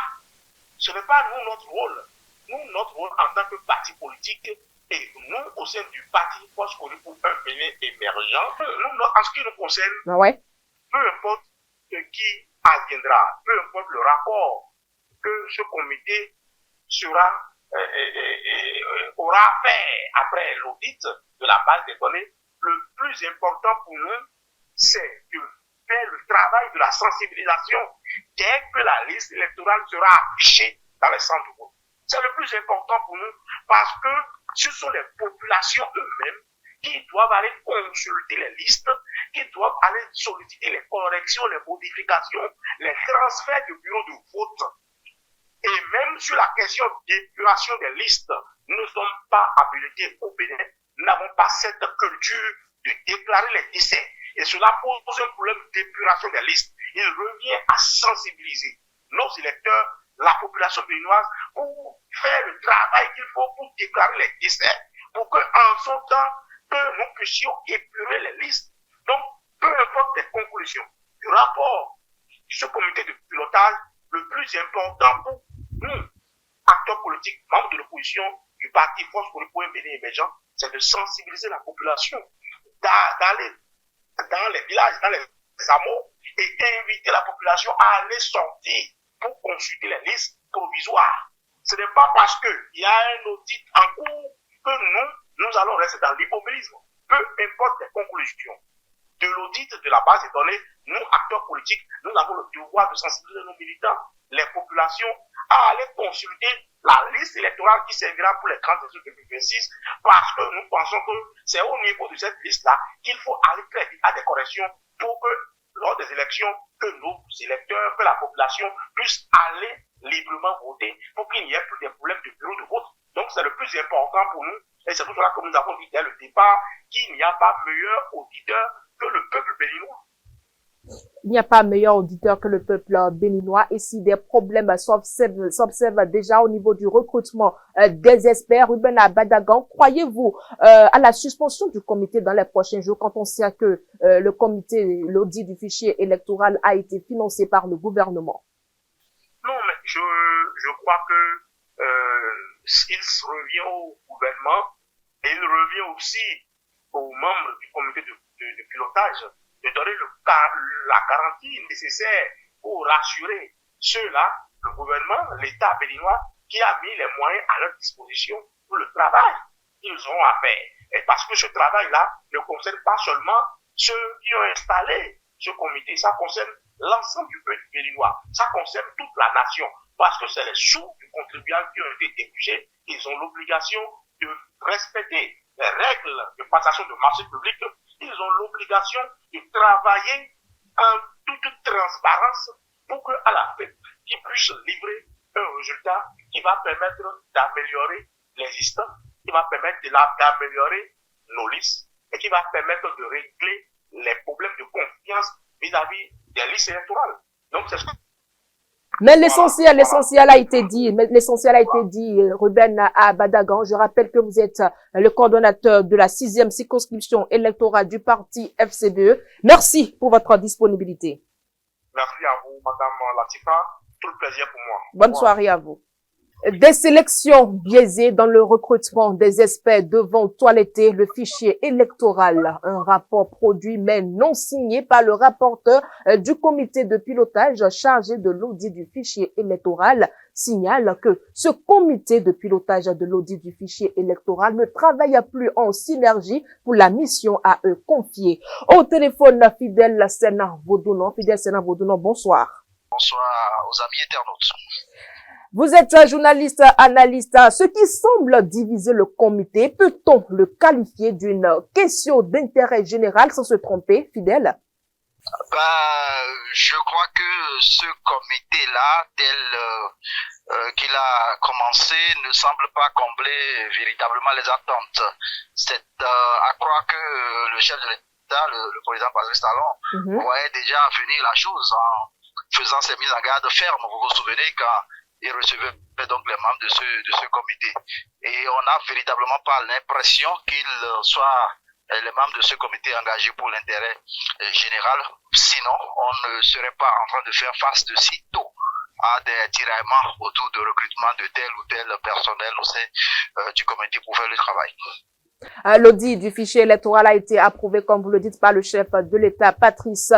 L: Ce n'est pas nous notre rôle. Nous, notre rôle en tant que parti politique, et nous, au sein du parti Force pour un Bénin émergent, nous, en ce qui nous concerne, peu importe ce qui adviendra, peu importe le rapport que ce comité aura fait après l'audit de la base des données, le plus important pour nous, c'est de faire le travail de la sensibilisation dès que la liste électorale sera affichée dans les centres de vote. C'est le plus important pour nous, parce que ce sont les populations eux-mêmes qui doivent aller consulter les listes, qui doivent aller solliciter les corrections, les modifications, les transferts de bureaux de vote. Et même sur la question d'épuration des listes, nous ne sommes pas habilités au Bénin, nous n'avons pas cette culture de déclarer les décès. Et cela pose un problème d'épuration des listes. Il revient à sensibiliser nos électeurs, la population béninoise, pour faire le travail qu'il faut pour déclarer les décès, pour qu'en son temps, que nous puissions épurer les listes. Donc, peu importe les conclusions du rapport de ce comité de pilotage, le plus important pour nous, acteurs politiques, membres de l'opposition, du parti Force pour le Point Bénin émergent, c'est de sensibiliser la population, d'aller dans les villages, dans les hameaux, et inviter la population à aller sortir pour consulter les listes provisoires. Ce n'est pas parce qu'il y a un audit en cours que nous allons rester dans l'immobilisme. Peu importe les conclusions de l'audit de la base des données, nous, acteurs politiques, nous avons le devoir de sensibiliser nos militants, les populations, à aller consulter la liste électorale qui servira pour les grandes élections 2026, parce que nous pensons que c'est au niveau de cette liste-là qu'il faut aller très vite à des corrections pour que, lors des élections, que nos électeurs, que la population puisse aller librement voter pour qu'il n'y ait plus de problèmes de bureau de vote. Donc c'est le plus important pour nous, et c'est pour cela que nous avons dit dès le départ qu'il n'y a pas meilleur auditeur que le peuple béninois.
K: Il n'y a pas meilleur auditeur que le peuple béninois. Et si des problèmes s'observent déjà au niveau du recrutement des experts, Ruben Abadagan, croyez-vous à la suspension du comité dans les prochains jours, quand on sait que le comité, l'audit du fichier électoral a été financé par le gouvernement?
L: Non, mais je crois que il revient au gouvernement et il revient aussi aux membres du comité de pilotage de donner la garantie nécessaire pour rassurer ceux-là, le gouvernement, l'État béninois, qui a mis les moyens à leur disposition pour le travail qu'ils ont à faire. Et parce que ce travail-là ne concerne pas seulement ceux qui ont installé ce comité, ça concerne l'ensemble du peuple béninois, ça concerne toute la nation, parce que c'est les sous du contribuable qui ont été dépêchés, ils ont l'obligation de respecter les règles de passation de marché public, ils ont l'obligation de travailler en toute transparence pour qu'à la fin, ils puissent livrer un résultat qui va permettre d'améliorer l'existant, qui va permettre d'améliorer nos listes et qui va permettre de régler les problèmes de confiance vis-à-vis des listes électorales. Donc c'est ce que...
K: Mais l'essentiel a été dit, Ruben Abadagan. Je rappelle que vous êtes le coordonnateur de la 6e circonscription électorale du parti FCBE. Merci pour votre disponibilité.
L: Merci à vous, Madame Latifa. Tout le plaisir pour moi.
K: Bonne soirée à vous. Des sélections biaisées dans le recrutement des experts devant toiletter le fichier électoral. Un rapport produit mais non signé par le rapporteur du comité de pilotage chargé de l'audit du fichier électoral signale que ce comité de pilotage de l'audit du fichier électoral ne travaille plus en synergie pour la mission à eux confiée. Au téléphone, Fidèle Sénat Vaudounan. Fidèle Sénat Vaudounan, bonsoir.
M: Bonsoir aux amis internautes.
K: Vous êtes journaliste, analyste. Ce qui semble diviser le comité, peut-on le qualifier d'une question d'intérêt général sans se tromper, Fidèle?
M: Je crois que ce comité-là, tel qu'il a commencé, ne semble pas combler véritablement les attentes. C'est à croire que le chef de l'État, le président Patrice Talon, voyait déjà venir la chose en faisant ses mises en garde fermes. Vous vous souvenez quand il recevait donc les membres de ce comité. Et on n'a véritablement pas l'impression qu'ils soient les membres de ce comité engagés pour l'intérêt général. Sinon, on ne serait pas en train de faire face de sitôt à des tiraillements autour de recrutement de tel ou tel personnel au sein du comité pour faire le travail.
K: L'audit du fichier électoral a été approuvé, comme vous le dites, par le chef de l'État, Patrice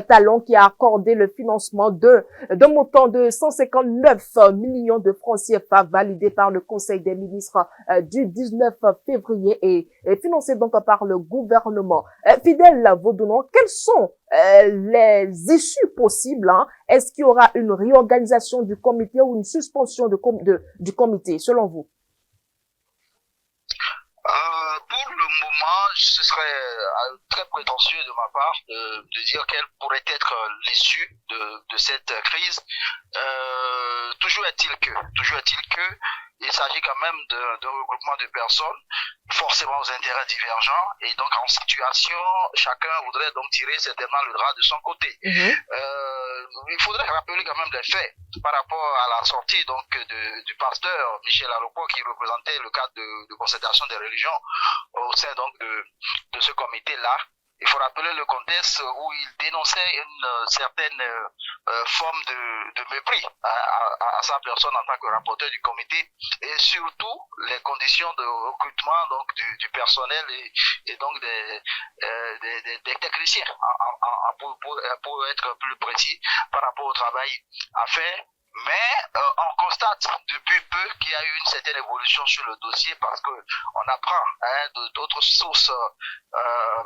K: Talon, qui a accordé le financement d'un montant de 159 millions de francs CFA validé par le Conseil des ministres du 19 février et financé donc par le gouvernement. Fidèle Vaudounan, quelles sont les issues possibles? Est-ce qu'il y aura une réorganisation du comité ou une suspension du comité, selon vous?
M: Pour le moment, ce serait très prétentieux de ma part de dire quelle pourrait être l'issue de cette crise. Toujours est-il que il s'agit quand même d'un regroupement de personnes forcément aux intérêts divergents et donc en situation, chacun voudrait donc tirer certainement le drap de son côté. Il faudrait rappeler quand même des faits par rapport à la sortie donc du pasteur Michel Alokpo qui représentait le cadre de concertation des religions au sein donc de ce comité-là. Il faut rappeler le contexte où il dénonçait une certaine forme de mépris à sa personne en tant que rapporteur du comité et surtout les conditions de recrutement donc du personnel et donc des techniciens pour être plus précis par rapport au travail à faire. Mais on constate depuis peu qu'il y a eu une certaine évolution sur le dossier parce que on apprend d'autres sources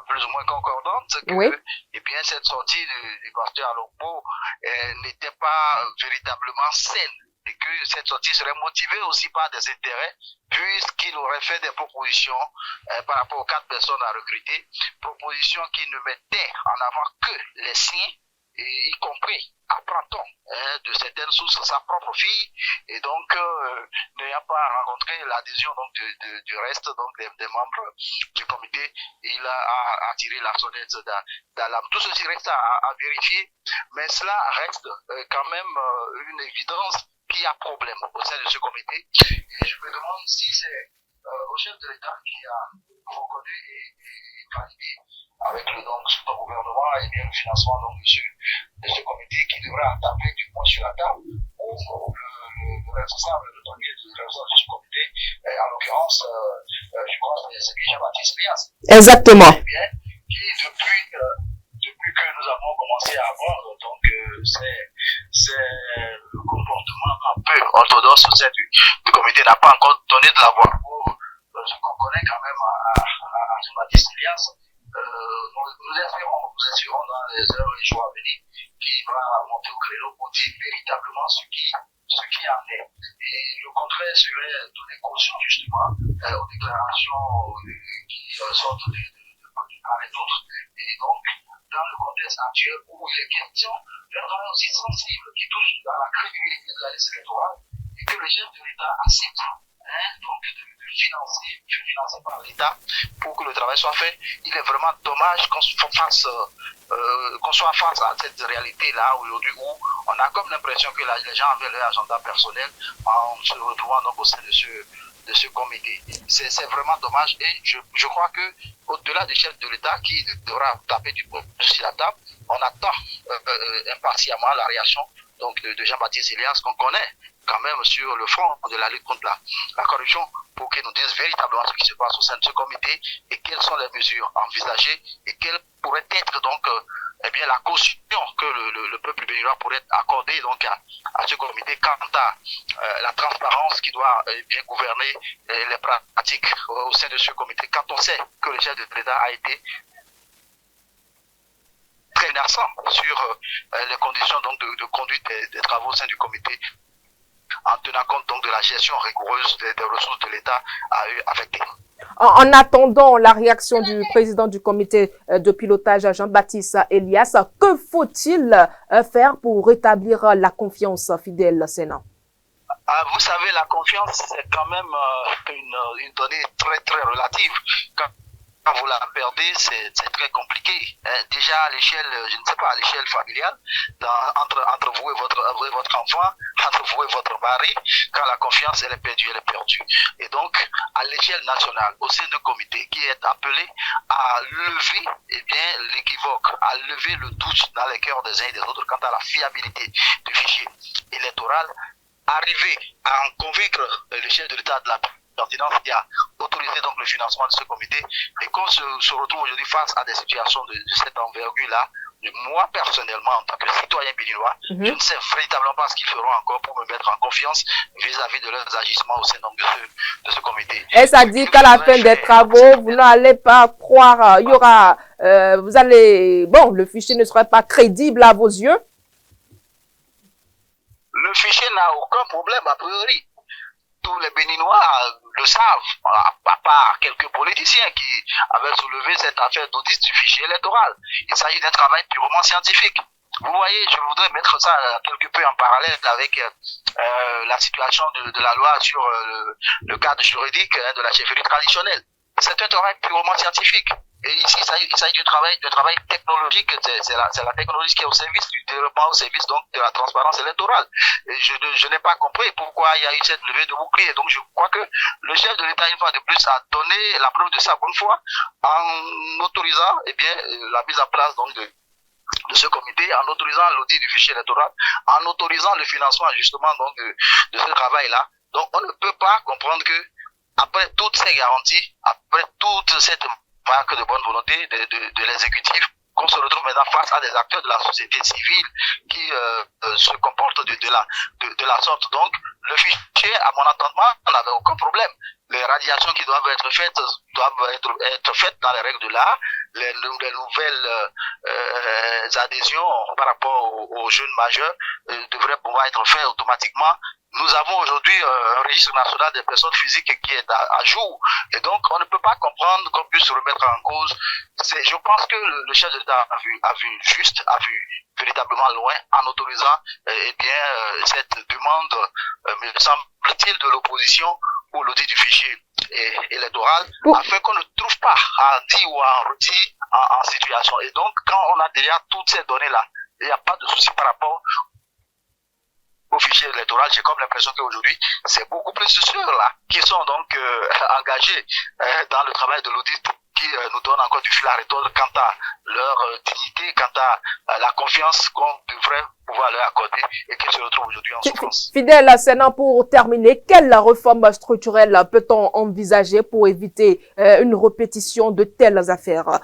M: plus ou moins concordantes que eh bien cette sortie du pasteur Alokpo n'était pas véritablement saine et que cette sortie serait motivée aussi par des intérêts puisqu'il aurait fait des propositions par rapport aux 4 personnes à recruter, propositions qui ne mettaient en avant que les siens, y compris, apprend-on de certaines sources sa propre fille, et donc n'ayant pas rencontré l'adhésion donc du reste donc des membres du comité, il a tiré la sonnette d'alarme. Tout ceci reste à vérifier, mais cela reste quand même une évidence qu'il y a problème au sein de ce comité, et je me demande si c'est au chef de l'État qui a reconnu et validé avec le gouvernement et bien le financement donc, de ce comité qui devra taper du poing sur la table ou le responsable, le premier de ce comité, en l'occurrence, je crois que c'est Jean-Baptiste Lias.
K: Exactement.
M: Qui depuis que nous avons commencé à voir, donc c'est le comportement un peu orthodoxe au sein du comité n'a pas encore donné de la voix. Ce qu'on connaît quand même à Jean-Baptiste Lias, nous espérons dans les heures et jours à venir qu'il va monter au créneau pour dire véritablement ce qui en est. Et le contraire serait donner caution justement aux déclarations qui sortent de part et d'autre. Et donc, dans le contexte actuel où il est question d'un travail aussi sensible qui touche à la crédibilité de la liste électorale et que le chef de l'État accepte donc de financer par l'État pour que le travail soit fait, il est vraiment dommage qu'on soit face à cette réalité-là aujourd'hui où on a comme l'impression que les gens avaient leur agenda personnel en se retrouvant donc au sein de ce comité. C'est vraiment dommage et je crois que au-delà du chef de l'État qui devra taper du poing sur la table, on attend impatiemment la réaction donc de Jean-Baptiste Elias, qu'on connaît quand même sur le front de la lutte contre la corruption, pour qu'il nous dise véritablement ce qui se passe au sein de ce comité et quelles sont les mesures envisagées et quelle pourrait être donc la caution que le peuple béninois pourrait accorder donc à ce comité quant à la transparence qui doit bien gouverner les pratiques au sein de ce comité, quand on sait que le chef de l'État a été très menaçant sur les conditions donc de conduite des travaux au sein du comité, en tenant compte donc de la gestion rigoureuse des ressources de l'État affectées.
K: En attendant la réaction du président du comité de pilotage, Jean-Baptiste Elias, que faut-il faire pour rétablir la confiance fidèle au Sénat?
M: Vous savez, la confiance, c'est quand même une donnée très, très relative. Quand vous la perdez, c'est très compliqué. Déjà, à l'échelle, je ne sais pas, à l'échelle familiale, entre vous et votre enfant, entre vous et votre mari, quand la confiance, elle est perdue, elle est perdue. Et donc, à l'échelle nationale, au sein d'un comité qui est appelé à lever l'équivoque, à lever le doute dans les cœurs des uns et des autres quant à la fiabilité du fichier électoral, arriver à en convaincre le chef de l'État de la pertinence qui a autorisé donc le financement de ce comité, et qu'on se retrouve aujourd'hui face à des situations de cette envergure-là. Moi, personnellement, en tant que citoyen béninois, je ne sais véritablement pas ce qu'ils feront encore pour me mettre en confiance vis-à-vis de leurs agissements au sein donc de ce comité.
K: Et ça dit qu'à la fin des travaux, vous n'allez pas croire, il y aura, le fichier ne serait pas crédible à vos yeux?
M: Le fichier n'a aucun problème a priori. Tous les Béninois le savent, à part quelques politiciens qui avaient soulevé cette affaire d'audit du fichier électoral. Il s'agit d'un travail purement scientifique. Vous voyez, je voudrais mettre ça quelque peu en parallèle avec la situation de la loi sur le cadre juridique de la chefferie traditionnelle. C'est un travail purement scientifique. Et ici, il s'agit d'un travail technologique. C'est la technologie qui est au service du développement, au service donc de la transparence électorale. Et je n'ai pas compris pourquoi il y a eu cette levée de bouclier. Donc je crois que le chef de l'État, une fois de plus, a donné la preuve de sa bonne foi en autorisant la mise en place donc de ce comité, en autorisant l'audit du fichier électoral, en autorisant le financement justement donc de ce travail-là. Donc on ne peut pas comprendre que après toutes ces garanties, après toute cette marque de bonne volonté de l'exécutif, qu'on se retrouve maintenant face à des acteurs de la société civile qui se comportent de la sorte. Donc, le fichier, à mon entendement, n'avait aucun problème. Les radiations qui doivent être faites dans les règles de l'art. Les nouvelles adhésions par rapport aux jeunes majeurs devraient pouvoir être faites automatiquement. Nous avons aujourd'hui un registre national des personnes physiques qui est à jour. Et donc, on ne peut pas comprendre qu'on puisse remettre en cause. Je pense que le chef de l'État a vu juste, a vu véritablement loin en autorisant cette demande, me semble-t-il, de l'opposition pour l'audit du fichier électoral, afin qu'on ne trouve pas à dire ou à redire en situation. Et donc, quand on a déjà toutes ces données-là, il n'y a pas de souci par rapport au fichier électoral. J'ai comme l'impression qu'aujourd'hui, c'est beaucoup plus ceux-là qui sont donc engagés dans le travail de l'audit qui nous donnent encore du fil à retordre quant à leur dignité, quant à la confiance qu'on devrait pouvoir leur accorder et qui se retrouvent aujourd'hui en souffrance.
K: Fidèle à Sénat, pour terminer, quelle réforme structurelle peut-on envisager pour éviter une répétition de telles affaires?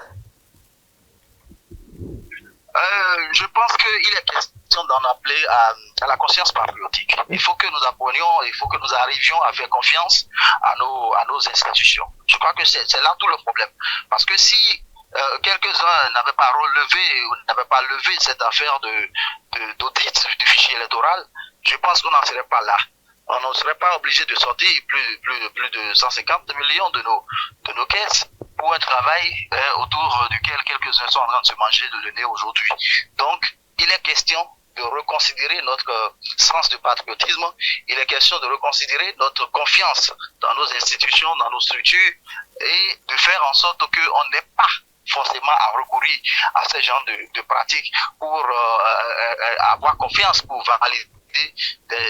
M: Je pense qu'il est question d'en appeler à la conscience patriotique. Il faut que nous apprenions, il faut que nous arrivions à faire confiance à nos institutions. Je crois que c'est là tout le problème. Parce que si quelques-uns n'avaient pas relevé ou n'avaient pas levé cette affaire d'audit du fichier électoral, je pense qu'on n'en serait pas là. On ne serait pas obligé de sortir plus de 150 millions de nos caisses pour un travail autour duquel quelques-uns sont en train de se manger le nez aujourd'hui. Donc, il est question de reconsidérer notre sens de patriotisme, il est question de reconsidérer notre confiance dans nos institutions, dans nos structures, et de faire en sorte qu'on n'ait pas forcément à recourir à ce genre de pratiques pour avoir confiance, pour valider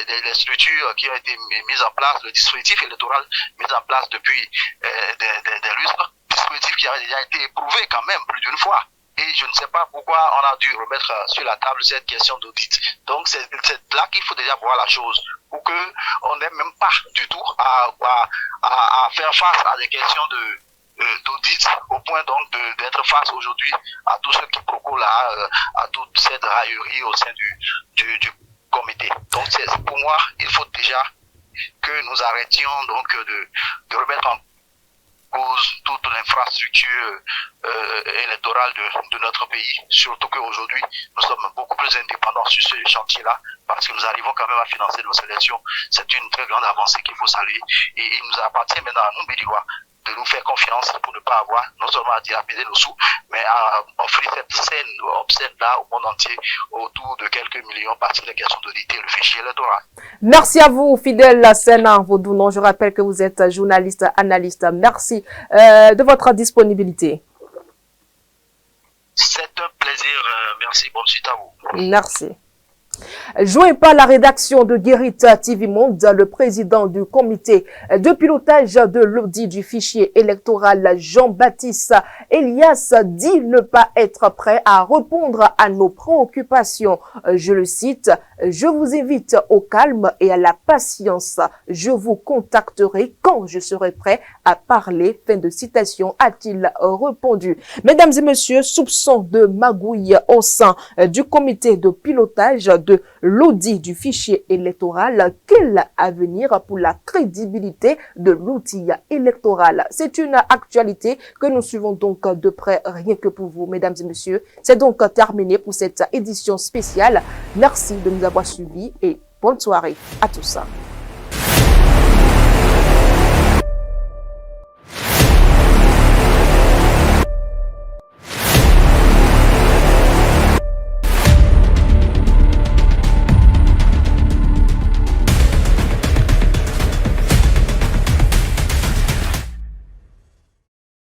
M: des structures qui ont été mises en place, le dispositif électoral mis en place depuis des lustres, dispositif qui avait déjà été éprouvé quand même plus d'une fois. et je ne sais pas pourquoi on a dû remettre sur la table cette question d'audit. Donc c'est là qu'il faut déjà voir la chose, pour que on n'ait même pas du tout à faire face à des questions d'audit, au point donc d'être face aujourd'hui à tous ceux qui proposent là, à toute cette raillerie au sein du comité. Donc pour moi, il faut déjà que nous arrêtions donc de remettre en cause toute l'infrastructure électorale de notre pays, surtout qu'aujourd'hui nous sommes beaucoup plus indépendants sur ce chantier-là, parce que nous arrivons quand même à financer nos élections. C'est une très grande avancée qu'il faut saluer, et il nous appartient maintenant à nous, Bédiois, de nous faire confiance pour ne pas avoir non seulement à dilapider nos sous, mais à offrir cette scène obscène-là au monde entier autour de quelques millions parce qu'il est question d'auditer le fichier électoral.
K: Merci à vous, fidèle Sena Vaudounon. Je rappelle que vous êtes journaliste, analyste. Merci de votre disponibilité.
M: C'est un plaisir. Merci. Bonne suite à vous.
K: Merci. Joint par la rédaction de Guérit TV Monde, le président du comité de pilotage de l'audit du fichier électoral, Jean-Baptiste Elias, dit ne pas être prêt à répondre à nos préoccupations. Je le cite, « Je vous invite au calme et à la patience. Je vous contacterai quand je serai prêt à parler. » Fin de citation, a-t-il répondu. Mesdames et messieurs, soupçon de magouille au sein du comité de pilotage de l'audit du fichier électoral. Quel avenir pour la crédibilité de l'outil électoral? C'est une actualité que nous suivons donc de près, rien que pour vous, mesdames et messieurs. C'est donc terminé pour cette édition spéciale. Merci de nous avoir suivis et bonne soirée à tous.